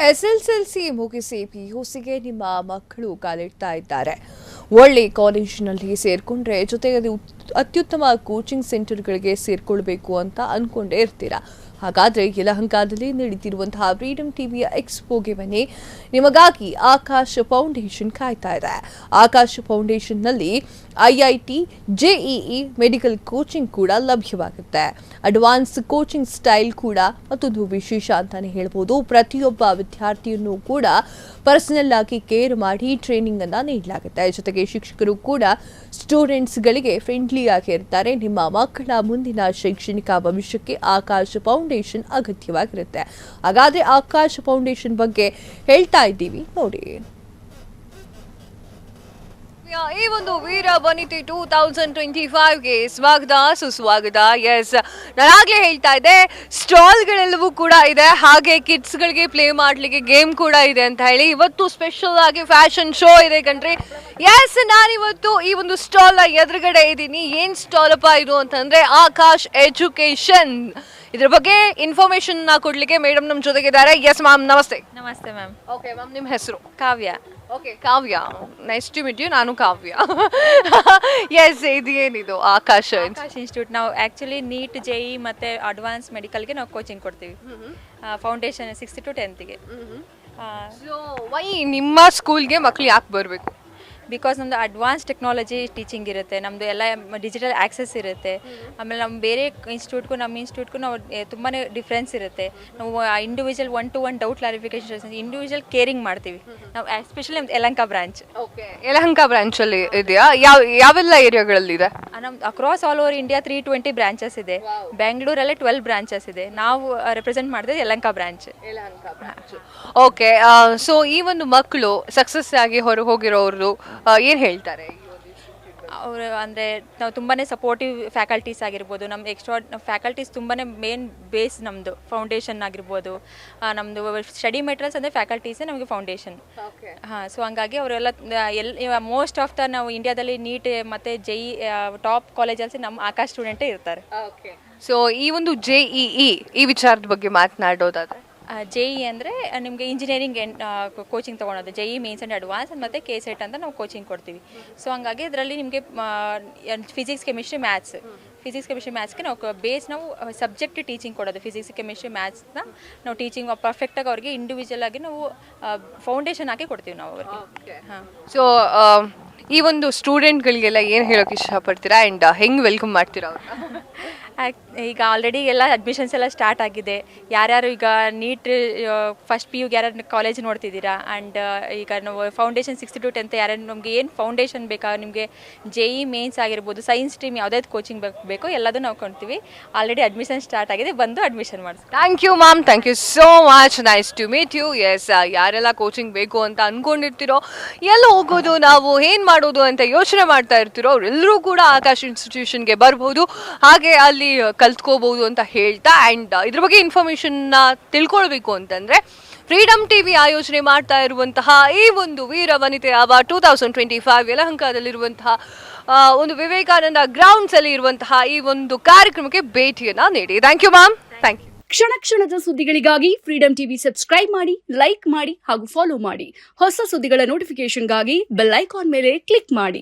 SSLC ಮುಗಿಸಿ ಪಿಯುಸಿಗೆ ನಿಮ್ಮ ಮಕ್ಕಳು ಕಾಲಿಡ್ತಾ ಇದ್ದಾರೆ. ಒಳ್ಳೆ ಕಾಲೇಜಿನಲ್ಲಿ ಸೇರ್ಕೊಂಡ್ರೆ ಜೊತೆಗೆ ಅತ್ಯುತ್ತಮ ಕೋಚಿಂಗ್ ಸೆಂಟರ್ಗಳಿಗೆ ಸೇರ್ಕೊಳ್ಬೇಕು ಅಂತ ಅನ್ಕೊಂಡೇ ಇರ್ತೀರಾ. ಹಾಗಾದ್ರೆ ಯಲಹಂಕದಲ್ಲಿ ನಡೀತಿರುವಂತಹ ಫ್ರೀಡಂ ಟಿವಿಯ ಎಕ್ಸ್ಪೋಗೆ ಬನ್ನಿ. ನಿಮಗಾಗಿ ಆಕಾಶ್ ಫೌಂಡೇಶನ್ ಕಾಯ್ತಾ ಇದೆ. ಆಕಾಶ್ ಫೌಂಡೇಶನ್ನಲ್ಲಿ ಐಐಟಿ, ಜೆಇಇ, ಮೆಡಿಕಲ್ ಕೋಚಿಂಗ್ ಕೂಡ ಲಭ್ಯವಾಗುತ್ತೆ. ಅಡ್ವಾನ್ಸ್ ಕೋಚಿಂಗ್ ಸ್ಟೈಲ್ ಕೂಡ ಮತ್ತೊಂದು ವಿಶೇಷ ಅಂತಾನೆ ಹೇಳ್ಬೋದು. ಪ್ರತಿಯೊಬ್ಬ ವಿದ್ಯಾರ್ಥಿಯನ್ನು ಕೂಡ ಪರ್ಸನಲ್ ಆಗಿ ಕೇರ್ ಮಾಡಿ ಟ್ರೈನಿಂಗ್ ಅನ್ನ ನೀಡಲಾಗುತ್ತೆ. ಜೊತೆಗೆ ಶಿಕ್ಷಕರು ಕೂಡ ಸ್ಟೂಡೆಂಟ್ಸ್ಗಳಿಗೆ ಫ್ರೆಂಡ್ಲಿ ಆಗಿ ಇರ್ತಾರೆ. ನಿಮ್ಮ ಮಕ್ಕಳ ಮುಂದಿನ ಶೈಕ್ಷಣಿಕ ಭವಿಷ್ಯಕ್ಕೆ ಆಕಾಶ್ ಫೌಂಡೇಶನ್ ಅಗತ್ಯವಾಗಿರುತ್ತೆ. ಹಾಗಾದ್ರೆ ಆಕಾಶ್ ಫೌಂಡೇಶನ್ ಬಗ್ಗೆ ಹೇಳ್ತಾ ಇದ್ದೀವಿ ನೋಡಿ. ಈ ಒಂದು ವೀರ ವನಿತೆ 2025ಗೆ ಸ್ವಾಗತ ಸುಸ್ವಾಗತ. ಎಸ್, ನಾನಾಗ್ಲೇ ಹೇಳ್ತಾ ಇದ್ದೆ, ಸ್ಟಾಲ್ಗಳೆಲ್ಲವೂ ಕೂಡ ಇದೆ, ಹಾಗೆ ಕಿಡ್ಸ್ಗಳಿಗೆ ಪ್ಲೇ ಮಾಡ್ಲಿಕ್ಕೆ ಗೇಮ್ ಕೂಡ ಇದೆ ಅಂತ ಹೇಳಿ. ಇವತ್ತು ಸ್ಪೆಷಲ್ ಆಗಿ ಫ್ಯಾಷನ್ ಶೋ ಇದೆ ಕಣ್ರಿ. ಎಸ್, ನಾನಿವತ್ತು ಈ ಒಂದು ಸ್ಟಾಲ್ ಎದುರುಗಡೆ ಇದ್ದೀನಿ. ಏನ್ ಸ್ಟಾಲ್ ಅಪ್ಪ ಇದು ಅಂತಂದ್ರೆ ಆಕಾಶ್ ಎಜುಕೇಶನ್. ಇದ್ರ ಬಗ್ಗೆ ಇನ್ಫಾರ್ಮೇಶನ್ ಕೊಡ್ಲಿಕ್ಕೆ ಮೇಡಮ್ ನಮ್ಮ ಜೊತೆಗಿದ್ದಾರೆ. ಎಸ್ ಮ್ಯಾಮ್, ನಮಸ್ತೆ. ನಮಸ್ತೆ ಮ್ಯಾಮ್. ಓಕೆ ಮ್ಯಾಮ್, ನಿಮ್ಮ ಹೆಸರು? Kavya. Okay Kavya, nice to meet you. ನಾನು ಕಾವ್ಯ. ಎಸ್, ಇದು ಏನಿದು ಆಕಾಶ್ ಇನ್ಸ್ಟಿಟ್ಯೂಟ್? ನಾವು ಆ್ಯಕ್ಚುಲಿ ನೀಟ್, ಜೆಇ ಮತ್ತು ಅಡ್ವಾನ್ಸ್ ಮೆಡಿಕಲ್ಗೆ ನಾವು ಕೋಚಿಂಗ್ ಕೊಡ್ತೀವಿ. Foundation 6th to 10th. So Y ನಿಮ್ಮ ಸ್ಕೂಲ್ಗೆ ಮಕ್ಳು ಯಾಕೆ ಬರಬೇಕು? ಬಿಕಾಸ್ ನಮ್ಮದು ಅಡ್ವಾನ್ಸ್ ಟೆಕ್ನಾಲಜಿ ಟೀಚಿಂಗ್ ಇರುತ್ತೆ, ನಮ್ಮದು ಎಲ್ಲ ಡಿಜಿಟಲ್ ಆ್ಯಕ್ಸೆಸ್ ಇರುತ್ತೆ. ಆಮೇಲೆ ನಮ್ಮ ಬೇರೆ ಇನ್ಸ್ಟಿಟ್ಯೂಟ್ಗೂ ನಮ್ಮ ಇನ್ಸ್ಟಿಟ್ಯೂಟ್ಗೂ ನಾವು ತುಂಬಾ ಡಿಫ್ರೆನ್ಸ್ ಇರುತ್ತೆ. ನಾವು individual 1-to-1 doubt clarification, individual caring ಮಾಡ್ತೀವಿ ನಾವು, ಎಸ್ಪೆಷಲಿ ನಮ್ದು ಯಲಹಂಕ ಬ್ರಾಂಚ್. ಓಕೆ, ಯಲಹಂಕ ಬ್ರಾಂಚಲ್ಲಿ ಇದೆಯಾ? ಯಾವೆಲ್ಲ ಏರಿಯಾಗಳಲ್ಲಿದೆ? ನಮ್ದು across all over India 320 branches ಇದೆ. ಬೆಂಗಳೂರಲ್ಲೇ 12 ಬ್ರಾಂಚಸ್ ಇದೆ. ನಾವು ರೆಪ್ರೆಸೆಂಟ್ ಮಾಡಿದ್ರೆ ಯಲಹಂಕ ಬ್ರಾಂಚ್. ಓಕೆ, ಸೊ ಈ ಒಂದು ಮಕ್ಕಳು ಸಕ್ಸಸ್ ಆಗಿ ಹೊರ ಹೋಗಿರೋರು ಏನು ಹೇಳ್ತಾರೆ? ಅವರು ಅಂದರೆ ನಾವು ತುಂಬಾ ಸಪೋರ್ಟಿವ್ ಫ್ಯಾಕಲ್ಟೀಸ್ ಆಗಿರ್ಬೋದು, ನಮ್ಮ ಎಕ್ಸ್ಟ್ರಾ ಫ್ಯಾಕಲ್ಟೀಸ್ ತುಂಬಾ ಮೇನ್ ಬೇಸ್ ನಮ್ಮದು ಫೌಂಡೇಶನ್ ಆಗಿರ್ಬೋದು. ನಮ್ಮದು ಸ್ಟಡಿ ಮೆಟೀರಿಯಲ್ಸ್ ಅಂದರೆ ಫ್ಯಾಕಲ್ಟೀಸೇ ನಮಗೆ ಫೌಂಡೇಶನ್. ಹಾಂ, ಸೊ ಹಂಗಾಗಿ ಅವರೆಲ್ಲ ಮೋಸ್ಟ್ ಆಫ್ ದ ನಾವು ಇಂಡಿಯಾದಲ್ಲಿ ನೀಟ್ ಮತ್ತು ಜೆಇ ಟಾಪ್ ಕಾಲೇಜಲ್ಲಿ ನಮ್ಮ ಆಕಾಶ್ ಸ್ಟೂಡೆಂಟೇ ಇರ್ತಾರೆ. ಸೊ ಈ ಒಂದು ಜೆಇಇ ಈ ವಿಚಾರದ ಬಗ್ಗೆ ಮಾತನಾಡೋದಾದ್ರೆ, ಜೆಇ ಅಂದರೆ ನಿಮಗೆ ಇಂಜಿನಿಯರಿಂಗ್ ಕೋಚಿಂಗ್ ತೊಗೊಳೋದು. ಜೆಇ ಮೇನ್ಸ್ ಆ್ಯಂಡ್ ಅಡ್ವಾನ್ಸ್ ಮತ್ತು ಕೆಸೆಟ್ ಅಂತ ನಾವು ಕೋಚಿಂಗ್ ಕೊಡ್ತೀವಿ. ಸೊ ಹಂಗಾಗಿ ಅದರಲ್ಲಿ ನಿಮಗೆ ಫಿಸಿಕ್ಸ್, ಕೆಮಿಸ್ಟ್ರಿ, ಮ್ಯಾಥ್ಸ್ಗೆ ನಾವು ಬೇಸ್ ನಾವು ಸಬ್ಜೆಕ್ಟ್ ಟೀಚಿಂಗ್ ಕೊಡೋದು. ಫಿಸಿಕ್ಸ್, ಕೆಮಿಸ್ಟ್ರಿ, ಮ್ಯಾಥ್ಸ್ನ ನಾವು ಟೀಚಿಂಗ್ ಪರ್ಫೆಕ್ಟಾಗಿ ಅವ್ರಿಗೆ ಇಂಡಿವಿಜುವಲ್ ಆಗಿ ನಾವು ಫೌಂಡೇಶನ್ ಹಾಕಿ ಕೊಡ್ತೀವಿ ನಾವು ಅವ್ರಿಗೆ. ಹಾಂ, ಸೊ ಈ ಒಂದು ಸ್ಟೂಡೆಂಟ್ಗಳಿಗೆಲ್ಲ ಏನು ಹೇಳೋಕೆ ಇಷ್ಟಪಡ್ತೀರಾ ಆ್ಯಂಡ್ ಹೆಂಗೆ ವೆಲ್ಕಮ್ ಮಾಡ್ತೀರಾ ಅವ್ರನ್ನ? ಈಗ ಆಲ್ರೆಡಿ ಎಲ್ಲ ಅಡ್ಮಿಷನ್ಸ್ ಎಲ್ಲ ಸ್ಟಾರ್ಟ್ ಆಗಿದೆ. ಯಾರ್ಯಾರು ಈಗ ನೀಟ್ ಫಸ್ಟ್ PUಗೆ ಯಾರ್ಯಾರು ಕಾಲೇಜ್ ನೋಡ್ತಿದ್ದೀರಾ, ಆ್ಯಂಡ್ ಈಗ ನಾವು ಫೌಂಡೇಶನ್ 6th to 10th ಯಾರ್ಯಾರು ನಮಗೆ ಏನು ಫೌಂಡೇಶನ್ ಬೇಕಾ, ನಿಮಗೆ ಜೆಇ ಮೇನ್ಸ್ ಆಗಿರ್ಬೋದು, ಸೈನ್ಸ್ ಸ್ಟ್ರೀಮ್ ಯಾವುದಾದ್ರು ಕೋಚಿಂಗ್ ಬೇಕೋ ಎಲ್ಲದೂ ನಾವು ಕೊಡ್ತೀವಿ. ಆಲ್ರೆಡಿ ಅಡ್ಮಿಷನ್ ಸ್ಟಾರ್ಟ್ ಆಗಿದೆ, ಬಂದು ಅಡ್ಮಿಷನ್ ಮಾಡಿಸ್ತೀವಿ. Thank you ma'am, thank you so much, nice to meet you. Yes, ಯಾರೆಲ್ಲ ಕೋಚಿಂಗ್ ಬೇಕು ಅಂತ ಅಂದ್ಕೊಂಡಿರ್ತೀರೋ, ಎಲ್ಲಿ ಹೋಗೋದು, ನಾವು ಏನು ಮಾಡೋದು ಅಂತ ಯೋಚನೆ ಮಾಡ್ತಾ ಇರ್ತೀರೋ, ಅವರೆಲ್ಲರೂ ಕೂಡ ಆಕಾಶ್ ಇನ್ಸ್ಟಿಟ್ಯೂಷನ್ಗೆ ಬರ್ಬೋದು, ಹಾಗೆ ಅಲ್ಲಿ ಕಲ್ತ್ಕೋಬಹುದು ಅಂತ ಹೇಳ್ತಾ, ಆ್ಯಂಡ್ ಇದ್ರ ಬಗ್ಗೆ ಇನ್ಫಾರ್ಮೇಶನ್ನ ತಿಳ್ಕೊಳ್ಬೇಕು ಅಂತಂದ್ರೆ ಫ್ರೀಡಂ ಟಿವಿ ಆಯೋಜನೆ ಮಾಡ್ತಾ ಇರುವಂತಹ ಈ ಒಂದು ವೀರ ವನಿತೆ ಅವಾರ್ಡ್ 2025 ಯಲಹಂಕದಲ್ಲಿರುವಂತಹ ಒಂದು ವಿವೇಕಾನಂದ ಗ್ರೌಂಡ್ಸ್ ಅಲ್ಲಿ ಇರುವಂತಹ ಈ ಒಂದು ಕಾರ್ಯಕ್ರಮಕ್ಕೆ ಭೇಟಿಯನ್ನ ನೀಡಿ. Thank you ma'am, thank you. ಕ್ಷಣ ಕ್ಷಣದ ಸುದ್ದಿಗಳಿಗಾಗಿ ಫ್ರೀಡಂ ಟಿವಿ ಸಬ್ಸ್ಕ್ರೈಬ್ ಮಾಡಿ, ಲೈಕ್ ಮಾಡಿ ಹಾಗೂ ಫಾಲೋ ಮಾಡಿ. ಹೊಸ ಸುದ್ದಿಗಳ ನೋಟಿಫಿಕೇಶನ್ಗಾಗಿ ಬೆಲ್ ಐಕಾನ್ ಮೇಲೆ ಕ್ಲಿಕ್ ಮಾಡಿ.